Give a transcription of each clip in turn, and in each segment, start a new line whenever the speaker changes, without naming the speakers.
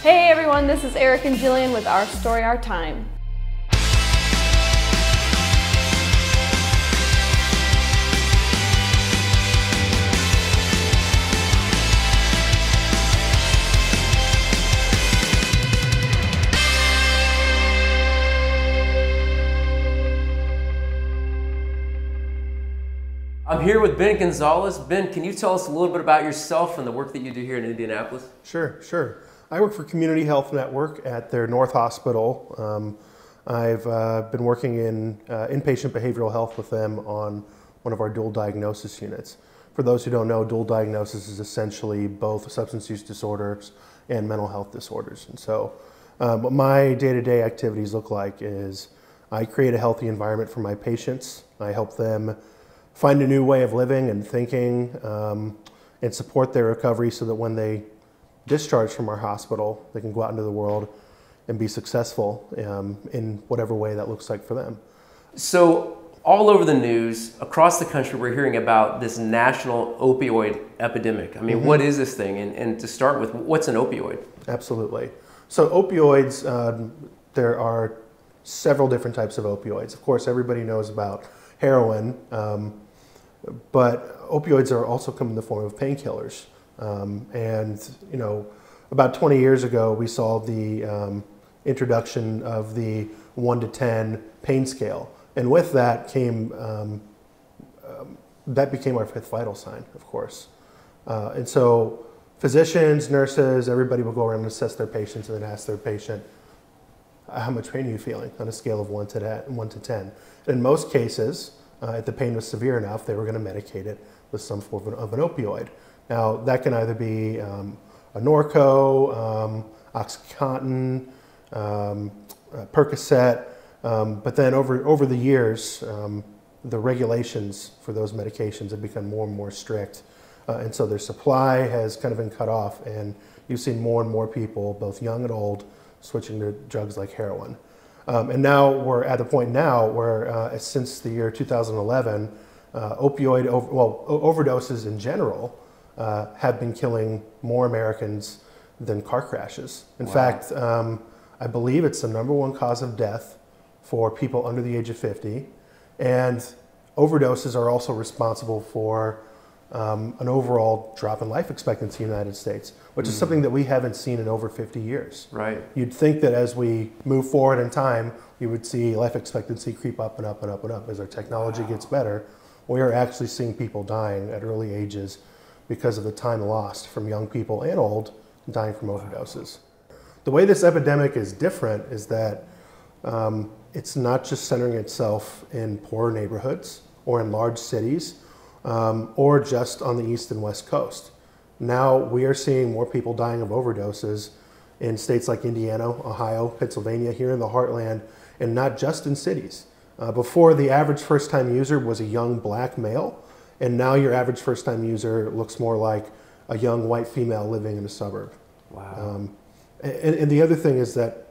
Hey everyone, this is Eric and Jillian with Our Story, Our Time.
I'm here with Ben Gonzales. Ben, can you tell us a little bit about yourself and the work that you do here in Indianapolis?
Sure. I work for Community Health Network at their North Hospital. I've been working in inpatient behavioral health with them on one of our dual diagnosis units. For those who don't know, dual diagnosis is essentially both substance use disorders and mental health disorders. And so what my day-to-day activities look like is I create a healthy environment for my patients. I help them find a new way of living and thinking and support their recovery so that when they discharge from our hospital, they can go out into the world and be successful in whatever way that looks like for them.
So all over the news, across the country, we're hearing about this national opioid epidemic. I mean, what is this thing? And to start with, what's an opioid?
Absolutely. So opioids, there are several different types of opioids. Of course, everybody knows about heroin, but opioids are also come in the form of painkillers. And you know, about 20 years ago, we saw the introduction of the 1 to 10 pain scale, and with that came that became our fifth vital sign, of course. And so physicians, nurses, everybody will go around and assess their patients and then ask their patient, how much pain are you feeling on a scale of 1 to 10? In most cases, if the pain was severe enough, they were going to medicate it with some form of an opioid. Now, that can either be a Norco, OxyContin, Percocet, but then over the years, the regulations for those medications have become more and more strict. And so their supply has kind of been cut off, and you've seen more and more people, both young and old, switching to drugs like heroin. And now we're at the point now where since the year 2011, overdoses in general have been killing more Americans than car crashes. In fact, I believe it's the #1 cause of death for people under the age of 50. And overdoses are also responsible for an overall drop in life expectancy in the United States, which is something that we haven't seen in over 50 years.
Right.
You'd think that as we move forward in time, you would see life expectancy creep up and up and up and up. As our technology gets better, we are actually seeing people dying at early ages because of the time lost from young people and old dying from overdoses. The way this epidemic is different is that it's not just centering itself in poor neighborhoods or in large cities or just on the East and West Coast. Now we are seeing more people dying of overdoses in states like Indiana, Ohio, Pennsylvania, here in the heartland, and not just in cities. Before, the average first-time user was a young black male, and now your average first-time user looks more like a young white female living in a suburb.
Wow.
And the other thing is that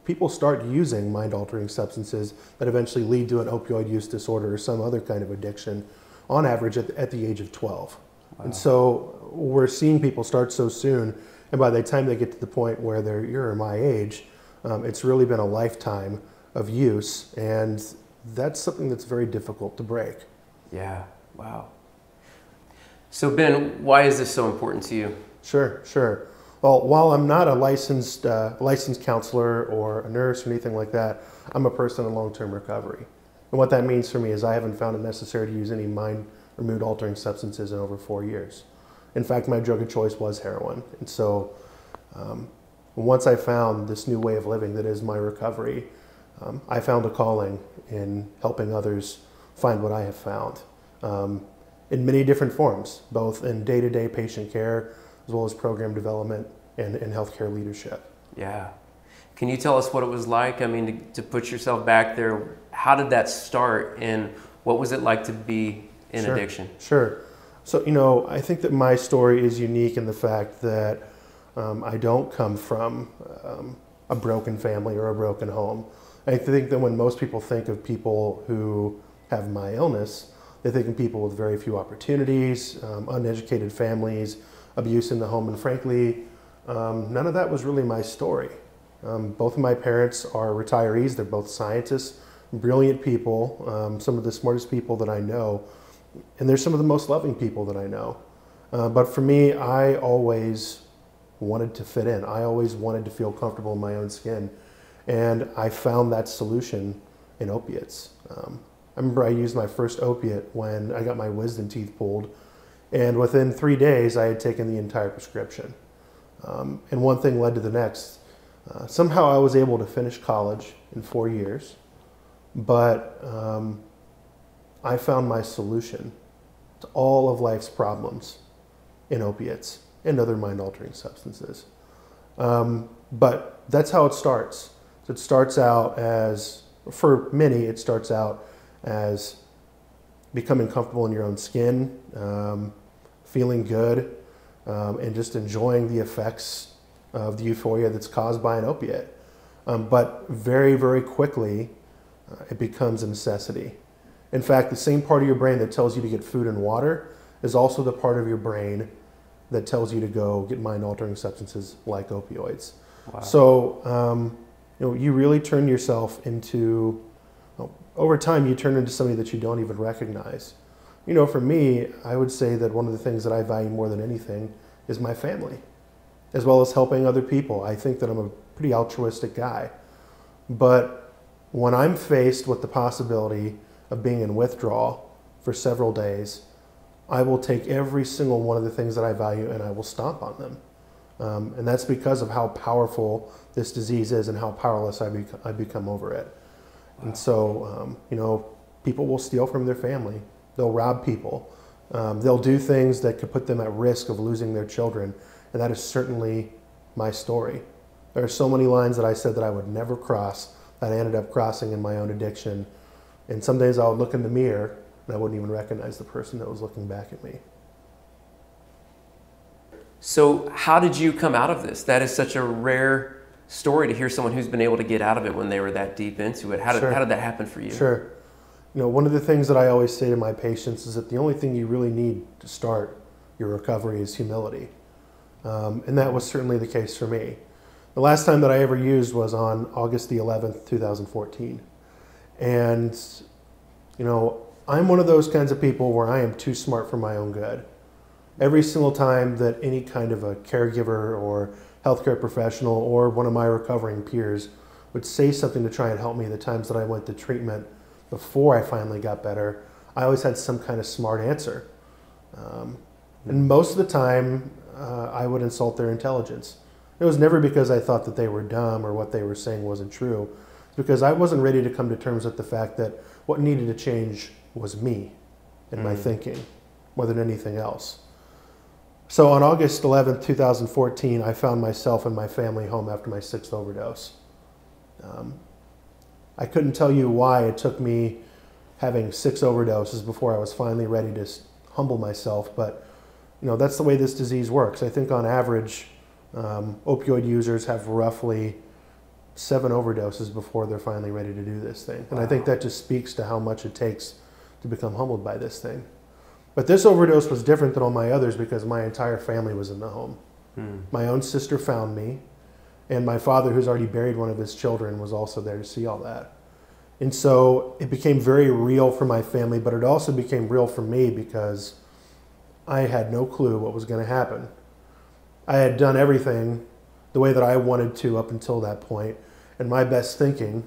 people start using mind-altering substances that eventually lead to an opioid use disorder or some other kind of addiction on average at the age of 12. Wow. And so we're seeing people start so soon, and by the time they get to the point where you're my age, it's really been a lifetime of use, and that's something that's very difficult to break.
Yeah, wow. So Ben, why is this so important to you?
Sure. Well, while I'm not a licensed counselor or a nurse or anything like that, I'm a person in long-term recovery. And what that means for me is I haven't found it necessary to use any mind or mood-altering substances in over 4 years. In fact, my drug of choice was heroin. And so once I found this new way of living that is my recovery, I found a calling in helping others find what I have found in many different forms, both in day-to-day patient care, as well as program development and healthcare leadership.
Yeah. Can you tell us what it was like? I mean, to put yourself back there, how did that start, and what was it like to be in addiction? Sure.
So, you know, I think that my story is unique in the fact that I don't come from a broken family or a broken home. I think that when most people think of people who have my illness, they think of people with very few opportunities, uneducated families, abuse in the home, and frankly, none of that was really my story. Both of my parents are retirees. They're both scientists, brilliant people, some of the smartest people that I know, and they're some of the most loving people that I know. But for me, I always wanted to fit in. I always wanted to feel comfortable in my own skin. And I found that solution in opiates. I remember I used my first opiate when I got my wisdom teeth pulled, and within 3 days I had taken the entire prescription. And one thing led to the next. Somehow I was able to finish college in 4 years, but I found my solution to all of life's problems in opiates and other mind-altering substances. But that's how it starts. So it starts out as, for many, it starts out as becoming comfortable in your own skin, feeling good, and just enjoying the effects of the euphoria that's caused by an opiate. But very, very quickly, it becomes a necessity. In fact, the same part of your brain that tells you to get food and water is also the part of your brain that tells you to go get mind-altering substances like opioids.
Wow.
So, you really turn yourself into, over time, you turn into somebody that you don't even recognize. For me, I would say that one of the things that I value more than anything is my family, as well as helping other people. I think that I'm a pretty altruistic guy. But when I'm faced with the possibility of being in withdrawal for several days, I will take every single one of the things that I value and I will stomp on them. And that's because of how powerful this disease is and how powerless I become over it. Wow. And so, people will steal from their family. They'll rob people. They'll do things that could put them at risk of losing their children. And that is certainly my story. There are so many lines that I said that I would never cross that I ended up crossing in my own addiction. And some days I would look in the mirror and I wouldn't even recognize the person that was looking back at me.
So how did you come out of this? That is such a rare story to hear someone who's been able to get out of it when they were that deep into it. How did that happen for you?
Sure. One of the things that I always say to my patients is that the only thing you really need to start your recovery is humility. And that was certainly the case for me. The last time that I ever used was on August the 11th, 2014. And, I'm one of those kinds of people where I am too smart for my own good. Every single time that any kind of a caregiver or healthcare professional or one of my recovering peers would say something to try and help me, the times that I went to treatment before I finally got better, I always had some kind of smart answer. And most of the time, I would insult their intelligence. It was never because I thought that they were dumb or what they were saying wasn't true. It's because I wasn't ready to come to terms with the fact that what needed to change was me and my thinking more than anything else. So on August 11th, 2014, I found myself in my family home after my 6th overdose. I couldn't tell you why it took me having 6 overdoses before I was finally ready to humble myself, but that's the way this disease works. I think on average, opioid users have roughly 7 overdoses before they're finally ready to do this thing. And I think that just speaks to how much it takes to become humbled by this thing. But this overdose was different than all my others because my entire family was in the home. My own sister found me, and my father, who's already buried one of his children, was also there to see all that. And so it became very real for my family, but it also became real for me because I had no clue what was going to happen. I had done everything the way that I wanted to up until that point, and my best thinking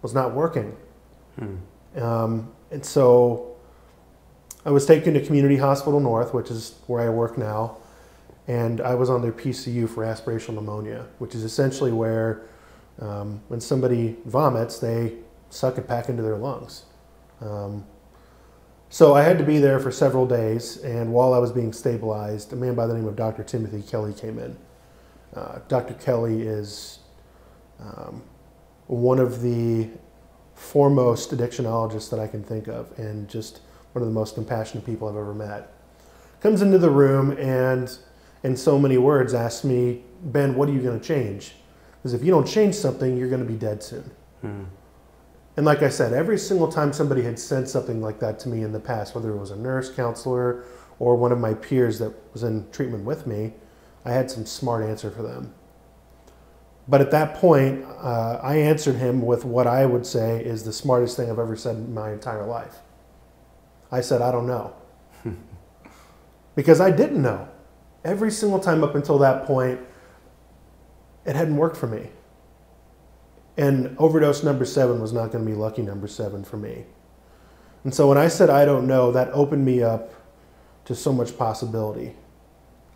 was not working. And so I was taken to Community Hospital North, which is where I work now, and I was on their PCU for aspirational pneumonia, which is essentially where when somebody vomits, they suck it back into their lungs. So I had to be there for several days, and while I was being stabilized, a man by the name of Dr. Timothy Kelly came in. Dr. Kelly is one of the foremost addictionologists that I can think of, and just one of the most compassionate people I've ever met. Comes into the room and, in so many words, asks me, "Ben, what are you going to change? Because if you don't change something, you're going to be dead soon." And like I said, every single time somebody had said something like that to me in the past, whether it was a nurse, counselor, or one of my peers that was in treatment with me, I had some smart answer for them. But at that point, I answered him with what I would say is the smartest thing I've ever said in my entire life. I said, I don't know. Because I didn't know. Every single time up until that point, it hadn't worked for me. And overdose number 7 was not going to be lucky number 7 for me. And so when I said I don't know, that opened me up to so much possibility.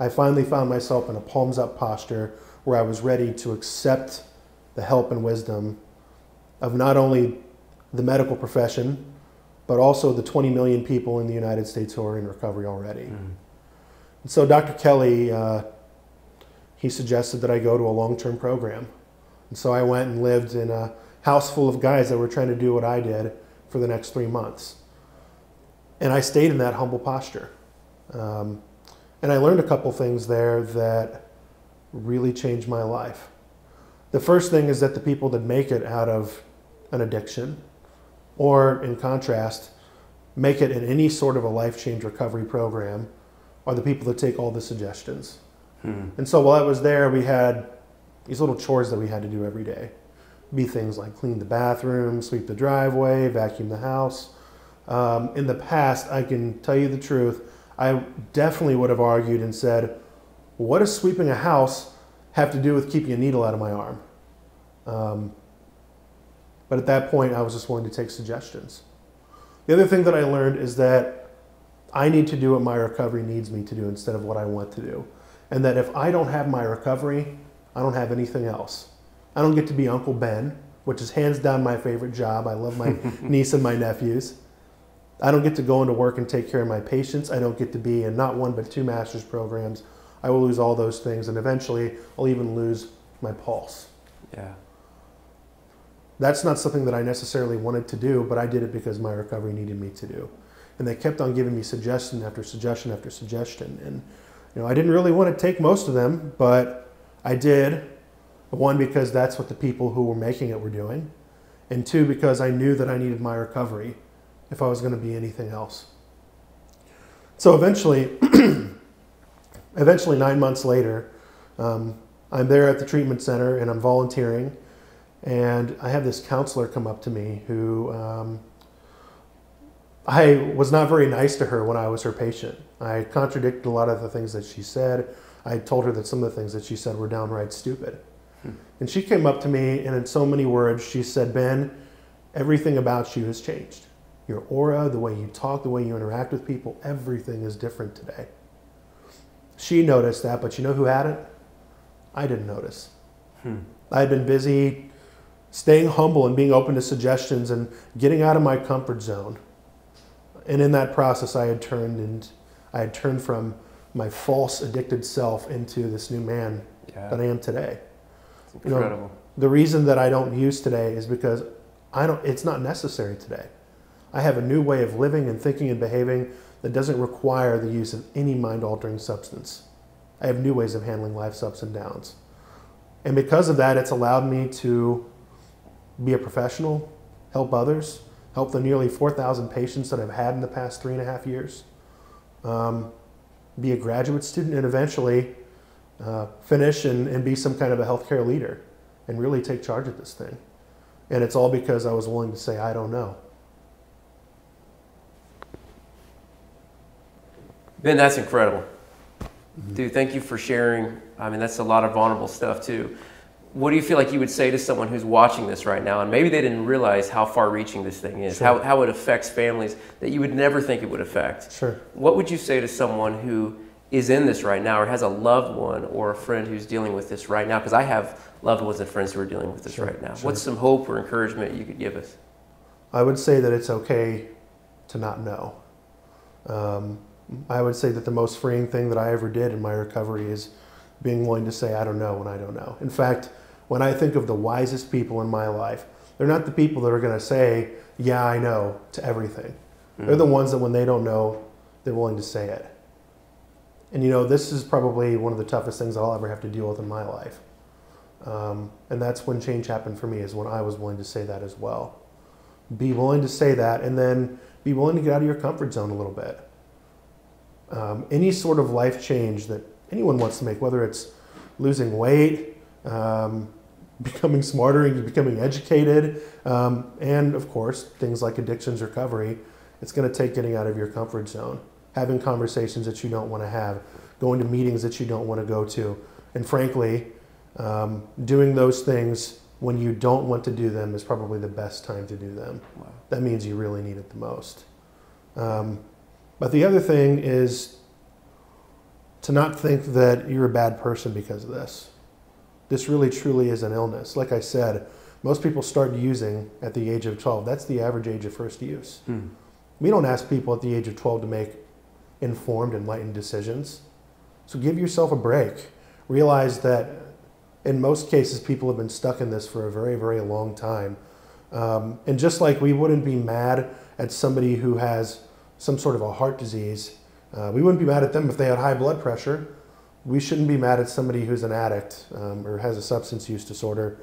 I finally found myself in a palms up posture where I was ready to accept the help and wisdom of not only the medical profession, but also the 20 million people in the United States who are in recovery already. And so Dr. Kelly, he suggested that I go to a long-term program. And so I went and lived in a house full of guys that were trying to do what I did for the next 3 months. And I stayed in that humble posture. And I learned a couple things there that really changed my life. The first thing is that the people that make it out of an addiction, or in contrast, make it in any sort of a life change recovery program, are the people that take all the suggestions. And so while I was there, we had these little chores that we had to do every day. Be things like clean the bathroom, sweep the driveway, vacuum the house. In the past, I can tell you the truth, I definitely would have argued and said, what does sweeping a house have to do with keeping a needle out of my arm? But at that point, I was just willing to take suggestions. The other thing that I learned is that I need to do what my recovery needs me to do instead of what I want to do. And that if I don't have my recovery, I don't have anything else. I don't get to be Uncle Ben, which is hands down my favorite job. I love my niece and my nephews. I don't get to go into work and take care of my patients. I don't get to be in not 1 but 2 master's programs. I will lose all those things, and eventually I'll even lose my pulse.
Yeah.
That's not something that I necessarily wanted to do, but I did it because my recovery needed me to do. And they kept on giving me suggestion after suggestion after suggestion. And I didn't really want to take most of them, but I did. 1, because that's what the people who were making it were doing. And 2, because I knew that I needed my recovery if I was going to be anything else. So eventually 9 months later, I'm there at the treatment center and I'm volunteering. And I have this counselor come up to me who, I was not very nice to her when I was her patient. I contradicted a lot of the things that she said. I told her that some of the things that she said were downright stupid. And she came up to me and in so many words, she said, Ben, everything about you has changed. Your aura, the way you talk, the way you interact with people, everything is different today. She noticed that, but you know who hadn't? I didn't notice. I'd been busy staying humble and being open to suggestions and getting out of my comfort zone. And in that process, I had turned from my false addicted self into this new man that I am today. It's
incredible.
The reason that I don't use today is because it's not necessary today. I have a new way of living and thinking and behaving that doesn't require the use of any mind-altering substance. I have new ways of handling life's ups and downs. And because of that, it's allowed me to be a professional, help others, help the nearly 4,000 patients that I've had in the past 3.5 years, be a graduate student, and eventually finish and be some kind of a healthcare leader and really take charge of this thing. And it's all because I was willing to say, I don't know.
Ben, that's incredible. Dude, thank you for sharing. I mean, that's a lot of vulnerable stuff too. What do you feel like you would say to someone who's watching this right now and maybe they didn't realize how far-reaching this thing is, how it affects families that you would never think it would affect?
Sure.
What would you say to someone who is in this right now or has a loved one or a friend who's dealing with this right now? Because I have loved ones and friends who are dealing with this right now. What's some hope or encouragement you could give us?
I would say that it's okay to not know. I would say that the most freeing thing that I ever did in my recovery is being willing to say I don't know when I don't know. In fact, when I think of the wisest people in my life, they're not the people that are going to say, yeah, I know, to everything. They're the ones that when they don't know, they're willing to say it. And this is probably one of the toughest things I'll ever have to deal with in my life. And that's when change happened for me, is when I was willing to say that as well. Be willing to say that, and then be willing to get out of your comfort zone a little bit. Any sort of life change that anyone wants to make, whether it's losing weight, becoming smarter and becoming educated, and of course, things like addictions recovery. It's going to take getting out of your comfort zone, having conversations that you don't want to have, going to meetings that you don't want to go to, and frankly, doing those things when you don't want to do them is probably the best time to do them.
Wow.
That means you really need it the most. But the other thing is to not think that you're a bad person because of this. This really truly is an illness. Like I said, most people start using at the age of 12. That's the average age of first use. We don't ask people at the age of 12 to make informed, enlightened decisions. So give yourself a break. Realize that in most cases, people have been stuck in this for a very, very long time. And just like we wouldn't be mad at somebody who has some sort of a heart disease, we wouldn't be mad at them if they had high blood pressure. We shouldn't be mad at somebody who's an addict or has a substance use disorder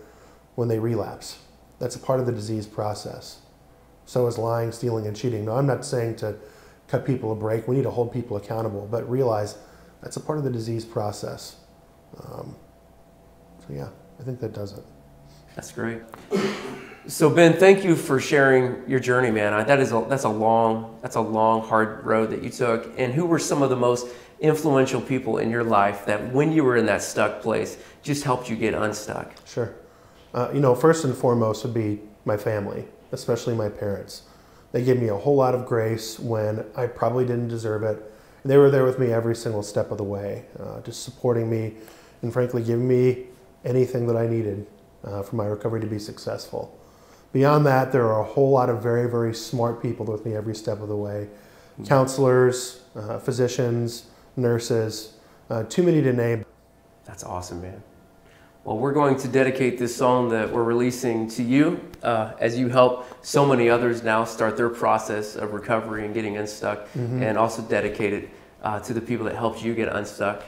when they relapse. That's a part of the disease process. So is lying, stealing, and cheating. Now, I'm not saying to cut people a break. We need to hold people accountable, but realize that's a part of the disease process. So yeah, I think that does it.
That's great. So Ben, thank you for sharing your journey, man. That's a long, hard road that you took. And who were some of the most influential people in your life that when you were in that stuck place just helped you get unstuck?
Sure. First and foremost would be my family, especially my parents. They gave me a whole lot of grace when I probably didn't deserve it. They were there with me every single step of the way, just supporting me and frankly giving me anything that I needed for my recovery to be successful. Beyond that, there are a whole lot of very, very smart people with me every step of the way. Counselors, physicians, nurses, too many to name.
That's awesome, man. Well, we're going to dedicate this song that we're releasing to you as you help so many others now start their process of recovery and getting unstuck, and also dedicate it to the people that helped you get unstuck.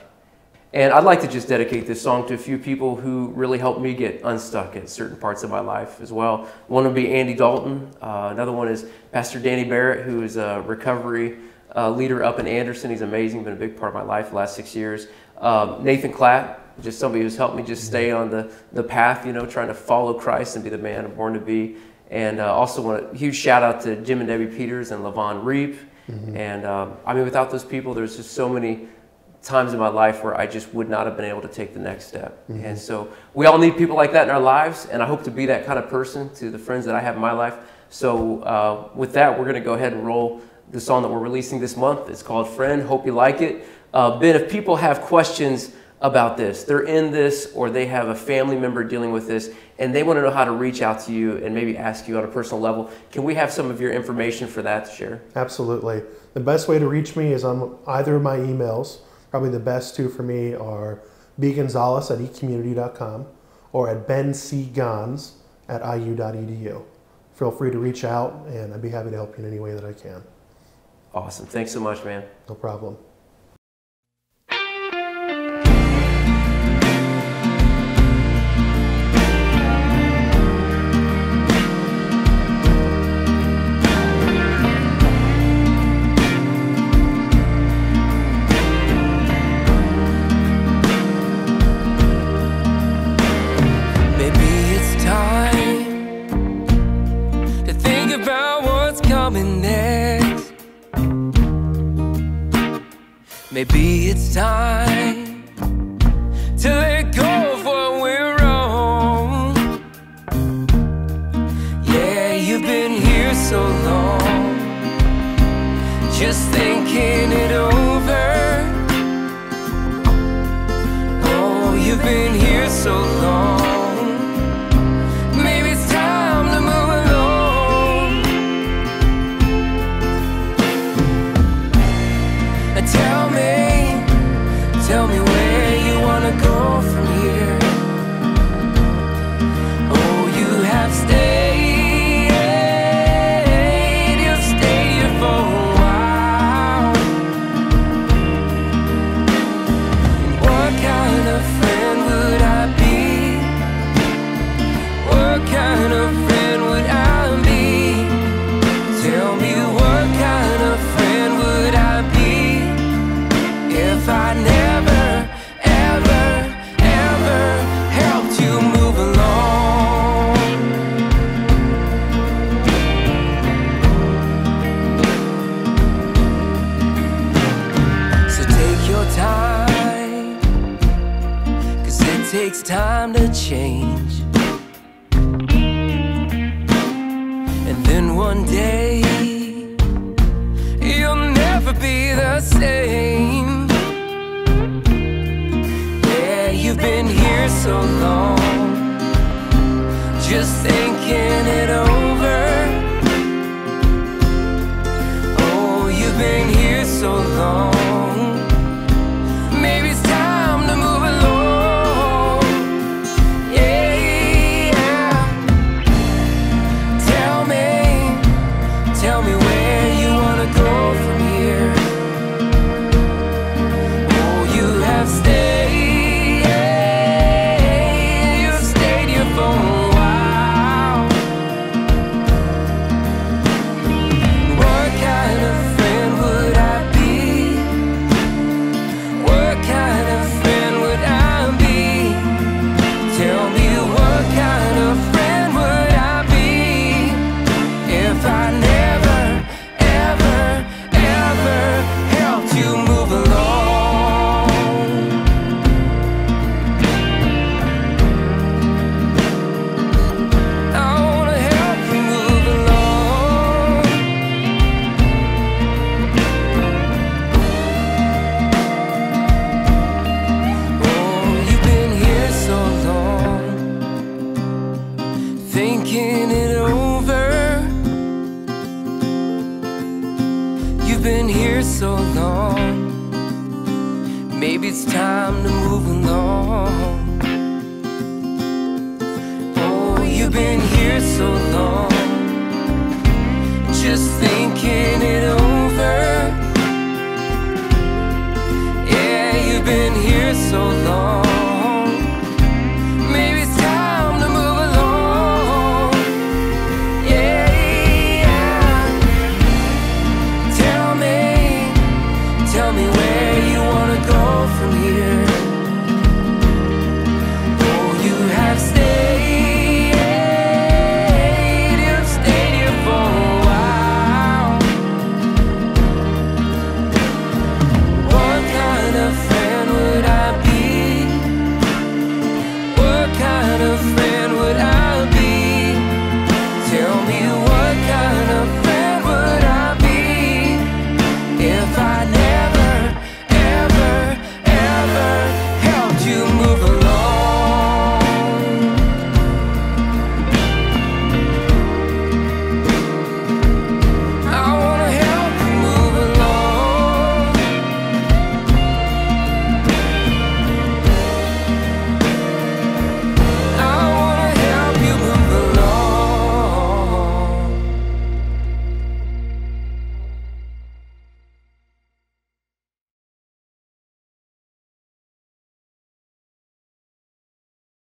And I'd like to just dedicate this song to a few people who really helped me get unstuck in certain parts of my life as well. One would be Andy Dalton. Another one is Pastor Danny Barrett, who is a recovery leader up in Anderson. He's amazing, been a big part of my life the last 6 years. Nathan Clapp, just somebody who's helped me just stay on the path, trying to follow Christ and be the man I'm born to be. And also want a huge shout out to Jim and Debbie Peters and Levon Reep. And without those people, there's just so many times in my life where I just would not have been able to take the next step. And so we all need people like that in our lives, and I hope to be that kind of person to the friends that I have in my life. So with that, we're going to go ahead and roll the song that we're releasing this month. It's called Friend. Hope you like it. Ben, if people have questions about this, they're in this, or they have a family member dealing with this, and they want to know how to reach out to you and maybe ask you on a personal level, can we have some of your information for that to share?
Absolutely. The best way to reach me is on either of my emails. Probably the best two for me are bgonzales@ecommunity.com or at bencgons@iu.edu. Feel free to reach out, and I'd be happy to help you in any way that I can.
Awesome. Thanks so much, man.
No problem.
Maybe it's time to let go of what we're wrong. Yeah, you've been here so long, just thinking it over. Oh, you've been here so long. Maybe it's time to move along. Tell me where you wanna go from here. Oh, you have stayed, you've stayed here for a while. time to change. And then one day you'll never be the same. Yeah, you've been here so long, just thinking it over. Oh, you've been here so long. Maybe it's time to move along. Yeah. Tell me where you wanna go from here. Oh, you have stayed. You've stayed here for a while. What kind of friend would I be? What kind of friend would I be? Tell me, what kind of friend would I be if I never, ever, ever helped you move along? I wanna help you move along. Oh, you've been here so long, thinking it over. You've been here so long, maybe it's time to move along. Oh, you've been here so long, just thinking it over.